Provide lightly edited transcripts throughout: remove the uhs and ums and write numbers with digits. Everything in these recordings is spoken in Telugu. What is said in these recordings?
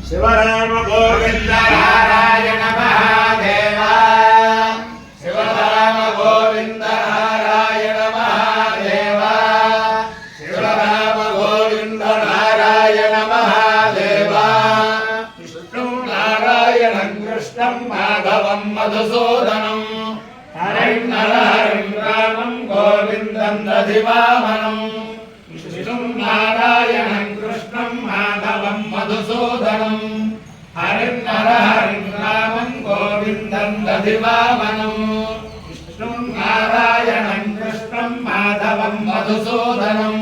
शिवराम गोविंद नारायण महादेव शिवराम गोविंद नारायण महादेव शिवराम गोविंद नारायण महादेव विष्णु नारायणं कृष्णं माधवं मधुसूदनं हरिं नरहरिं रामं गोविन्दं दधिवामनं विष्णु नारायणं कृष्णं माधवं मधुसूदनं हरिं नरहरिं रामं गोविन्दं दधिवामनं विष्णु नारायणं कृष्णं माधवं मधुसूदनं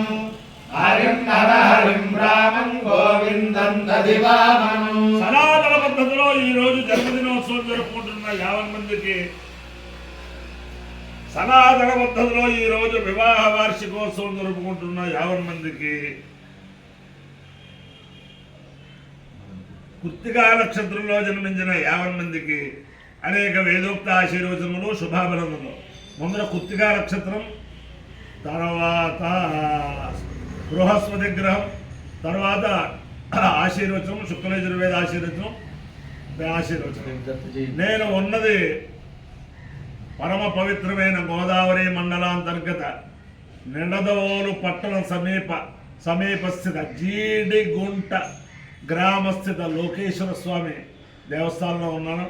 हरिं नरहरिं रामं गोविन्दं दधिवामनं సనాతన పద్ధతిలో ఈ రోజు జన్మదినోత్సవం జరుపుకుంటున్న 50 మందికి సనాతన పద్ధతిలో ఈ రోజు వివాహ వార్షికోత్సవం జరుపుకుంటున్న 50 మందికి కృత్తికా నక్షత్రంలో జన్మించిన 50 మందికి అనేక వేదోక్త ఆశీర్వచనములు శుభాభినందనలు. ముందర కృత్తికా నక్షత్రం, తర్వాత బృహస్పతి గ్రహం, తర్వాత ఆశీర్వచనం, శుక్లయజుర్వేద ఆశీర్వచనం. నేను ఉన్నది పరమ పవిత్రమైన గోదావరి మండలాంతర్గత నిడదవోలు పట్టణ సమీపస్థిత జీడిగుంట గ్రామస్థిత లోకేశ్వర స్వామి దేవస్థానంలో ఉన్నాను.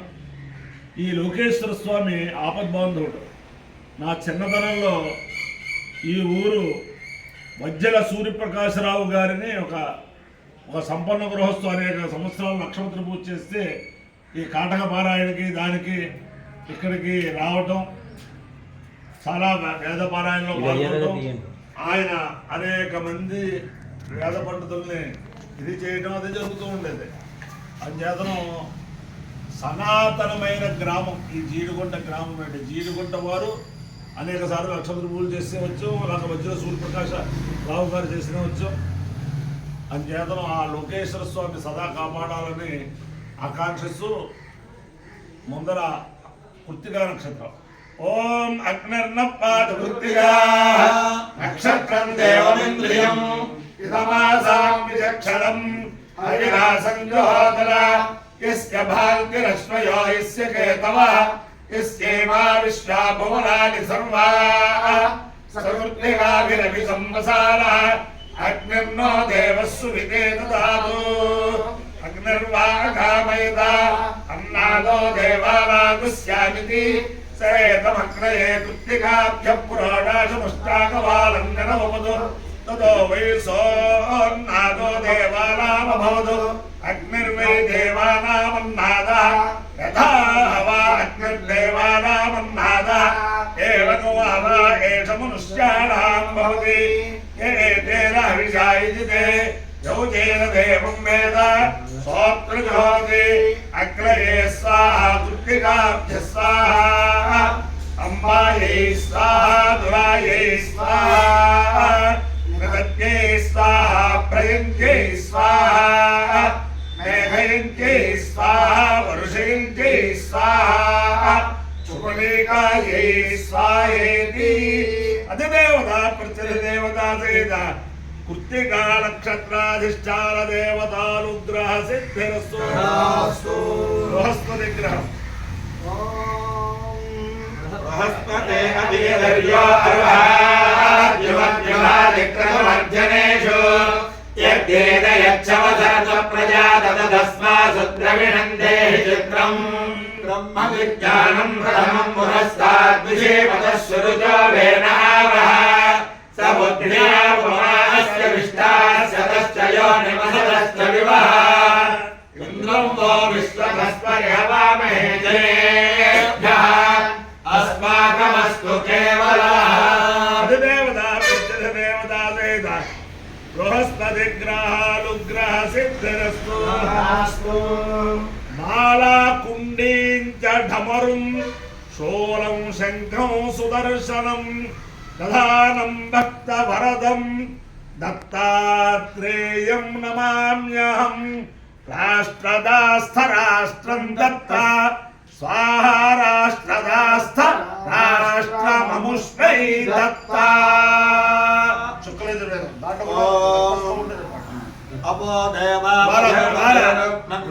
ఈ లోకేశ్వర స్వామి ఆపద్బాంధవుడు. నా చిన్నతనంలో ఈ ఊరు వజ్జల సూర్యప్రకాశరావు గారిని ఒక సంపన్న గృహస్థు అనేక సంవత్సరాలు నక్షత్ర పూజ చేస్తే ఈ కాటక పారాయణకి దానికి ఇక్కడికి రావటం, చాలా వేద పారాయణలో పాల్గొనడం, ఆయన అనేక మంది వేద పండితుల్ని ఇది చేయడం అది జరుగుతూ ఉండేది. అంచేతనం సనాతనమైన గ్రామం ఈ జీడిగుంట గ్రామం. అంటే జీడిగుంట వారు అనేక సార్లు నక్షత్ర పూజలు చేస్తే వచ్చు, అలాగే వజ్ర సూర్యప్రకాశ రావు గారు చేసిన వచ్చు. అంచేతనం ఆ లోకేశ్వర స్వామి సదా కాపాడాలని ఆకాంక్షిస్తూ ముందర కృత్తికా నక్షత్రం. ఓం అగ్నిర్నపాద కృత్తికా నక్షత్రం దేవమింద్రియం ఇదమాసాం విచక్షణం హరిరాసం జోదర యస్య భాగ్యరశ్మయో యస్య కేతవ యస్యేమా విశ్వా భువనాని సర్వా సకృత్తికాభిరభి సంవసారః అగ్నిర్నో దేవస్సు విదే దదాతు అగ్నిర్వాగామయత అన్నాదో దేవానాగుస్యామితి సేతమగ్నయే కృత్తికాభ్య పురాణాశముష్టాకవాలంగనమవదు తదో వై సోన్నాదో దేవానామభవదు అగ్నిర్వై దేవానామన్నాదః యథా హవా అగ్నిర్దేవానామన్నాదః ఏవం హవా ఏష మనుష్యాణాం భవతి ఏతేన హవిషాయిజితే యౌజేన దేవం వేద సోత్రజోతి అగ్రయే స్వాహా కృత్తికాభ్య స్వాహా అంబాయై స్వాహా దురాయై స్వాహా మృగత్యై స్వాహా ప్రయంత్యై స్వాహా మేఘయంత్యై స్వాహా వరుషయంత్యై స్వాహా చుపలేకాయై స్వాహేతి. అధిదేవత ప్రత్యధిదేవత సేద కృత్తికా నక్షత్రాధిష్టాన దేవతానుగ్రహ సిద్ధిరస్తు. బృహస్పతి గ్రహం. బృహస్పతే అభిధర్యో అర్వాద్యుమద్యుమాదిక్రమర్జనేషు యద్యేన యచ్చవసరత ప్రజా తదస్మాసు ద్రవిణందే చిత్రం బ్రహ్మ విజ్ఞానం ప్రథమం పురస్తాద్విషేపతః సురుజో వేనావః సబుద్ధ్యా పుమాస్య విష్టాస్య తశ్చ యోనిమసతశ్చ వివః ఇంద్రం వో విశ్వకస్పర్యవామహే జనేభ్యః అస్మాకమస్తు కేవలః. అధిదేవత ప్రత్యధిదేవత సేద బృహస్పతి గ్రహాలుగ్రహ సిద్ధిరస్తు. మాలా కుండీం చ ఢమరుం శూలం శంఖం సుదర్శనం దధానం భక్త వరదం దత్తాత్రేయం నమామ్యహం రాష్ట్రదాస్థ రాష్ట్రం దత్త స్వాహా రాష్ట్రదాస్థ రాష్ట్రమముష్మై దత్త. శుక్లయజుర్వేదం దాంట్లో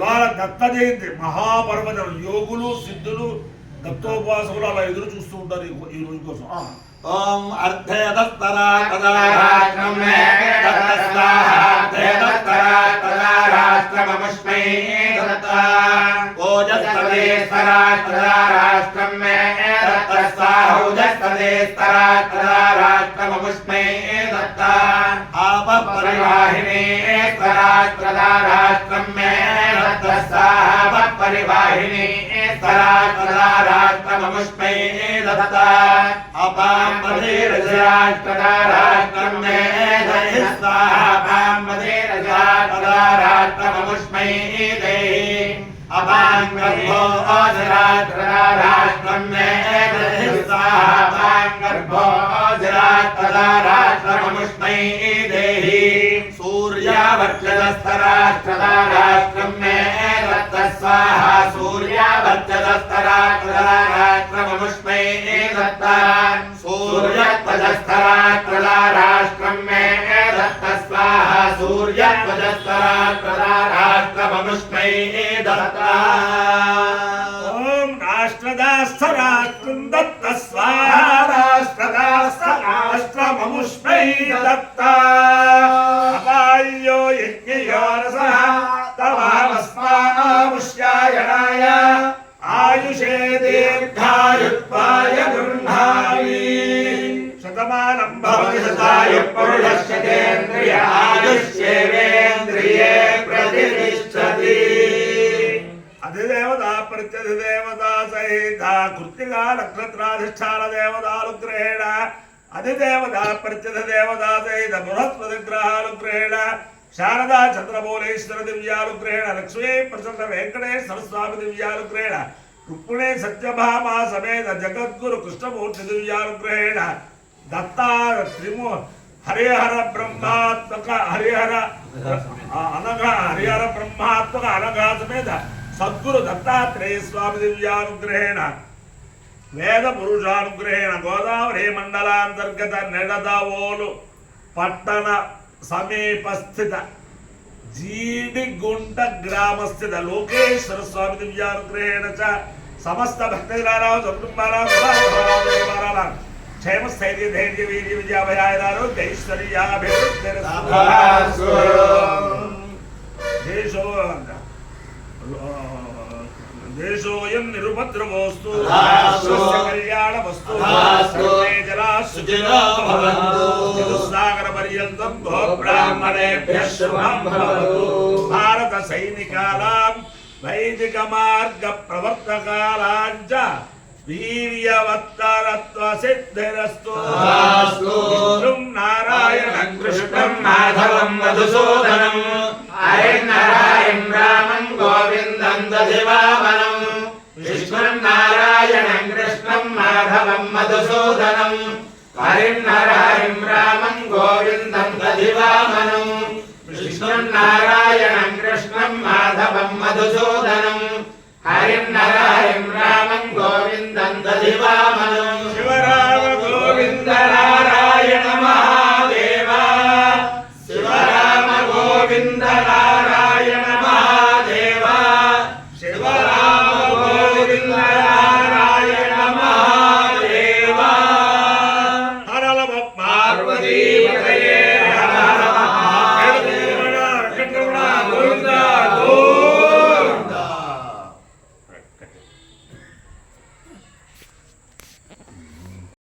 వాళ్ళ దత్త జయంతి మహాపర్వతం. యోగులు సిద్ధులు దత్తోపాసకులు అలా ఎదురు చూస్తూ ఉంటారు ఈ రోజు కోసం. ఓం అర్ధే దత్తరా తదారాష్ట్రం మే దత్తస్వాహా అర్ధే దత్తరా తదారాష్ట్రమముష్మై దత్త. ఓజస్తదేస్తరా తదారాష్ట్రం మే దత్తస్వాహా ఓజస్తదేస్తరా తదారాష్ట్రమముష్మై దత్త. ఆపపరివాహినే స్తరా తదారాష్ట్రం మే దత్తస్వాహా ఆపపరివాహినే స్తరా తదారాష్ట్రమముష్మై దత్త. అపాంబధీరజరాష్ట్రదారాష్ట్రం మే దహిస్వాహా అపాంబధీరజరాష్ట్రమముష్మై దేహి. అపాంగర్భో అజరాష్ట్రదారాష్ట్రం మే దహిస్వాహా అపాంగర్భో అజరాష్ట్రదారాష్ట్రమముష్మై దేహి. సూర్యావర్చదస్తరాష్ట్రదారాష్ట్రం మే దత్తస్వాహా సూర్యావర్చదస్తరాష్ట్రదారాష్ట్రమముష్మై దత్త. సూర్యధ్వజస్తరాష్ట్రదారాష్ట్రం మే దత్తస్వాహా సూర్యధ్వజస్తరాష్ట్రదారాష్ట్రమముష్మై దత్త. ఓం రాష్ట్రదాస్థ రాష్ట్రం దత్త స్వాహా రాష్ట్రదాస్థ రాష్ట్రమముష్మై దత్త. అపాయ్యో యజ్ఞయో రసః తవామస్మాముష్యాయణాయ ఆయుషే దీర్ఘాయుత్వాయ గృహామి. శతమానం భవతి శతాయు పురుషస్యేంద్రియ ఆయుష్యేవేంద్రియే ప్రతిష్టతి. అధిదేవతా ప్రత్యధిదేవతా సహిత కృత్తిగా నక్షత్రాధిష్టాన దేవతానుగ్రహేణ అధిదేవతా ప్రత్యధిదేవతా సహిత బృహస్పతి గ్రహానుగ్రహేణ శారదా చంద్రమౌళేశ్వర దివ్యానుగ్రహేణ లక్ష్మీ ప్రసన్న వెంకటేశ్వర స్వామి దివ్యానుగ్రహేణ రుక్మిణీ సత్యభామా సమేత జగద్గురు కృష్ణమూర్తి దివ్యానుగ్రహేణ దత్తా త్రిము హరిహర బ్రహ్మాత్మక హరిహర బ్రహ్మాత్మక అనఘా సమేత సద్గురు దత్తాత్రేయ స్వామి దివ్యానుగ్రహేణ వేద పురుషానుగ్రహేణ గోదావరి మండలాంతర్గత నెడదవోలు పట్టణ సమీపస్థిత జీడిగుంట గ్రామస్థిత లోకేశ్వర స్వామి దివ్యానుగ్రహేణ చ సమస్త భక్తజనానాం కుటుంబానాం సదాశివానాం క్షేమ స్థైర్య ధైర్య వీర్య విజయాభయాయనారో ఐశ్వర్యాభివృద్ధిరస్తు. దేశోయం నిరుపద్రవోస్తు కళ్యాణమస్తు సాగర పర్యంతం గో బ్రాహ్మణేభ్యః శుభం భవతు. భారత సైనికానాం వైదిక మార్గ ప్రవర్తకాలాంచ వీర్యవత్తరత్వ సిద్ధిరస్తు. విష్ణుం నారాయణం కృష్ణం మాధవం మధుసూదనం హరిర్నారాయణం రామం గోవిందం దధివామనం. విష్ణుం నారాయణం కృష్ణం మాధవం మధుసూదనం హరిర్నారాయణం రామం గోవిందం దధివామనం. విష్ణుం నారాయణం కృష్ణం మాధవం మధుసూదనం హరిర్నారాయణం రామం గోవిందం దధివామనం.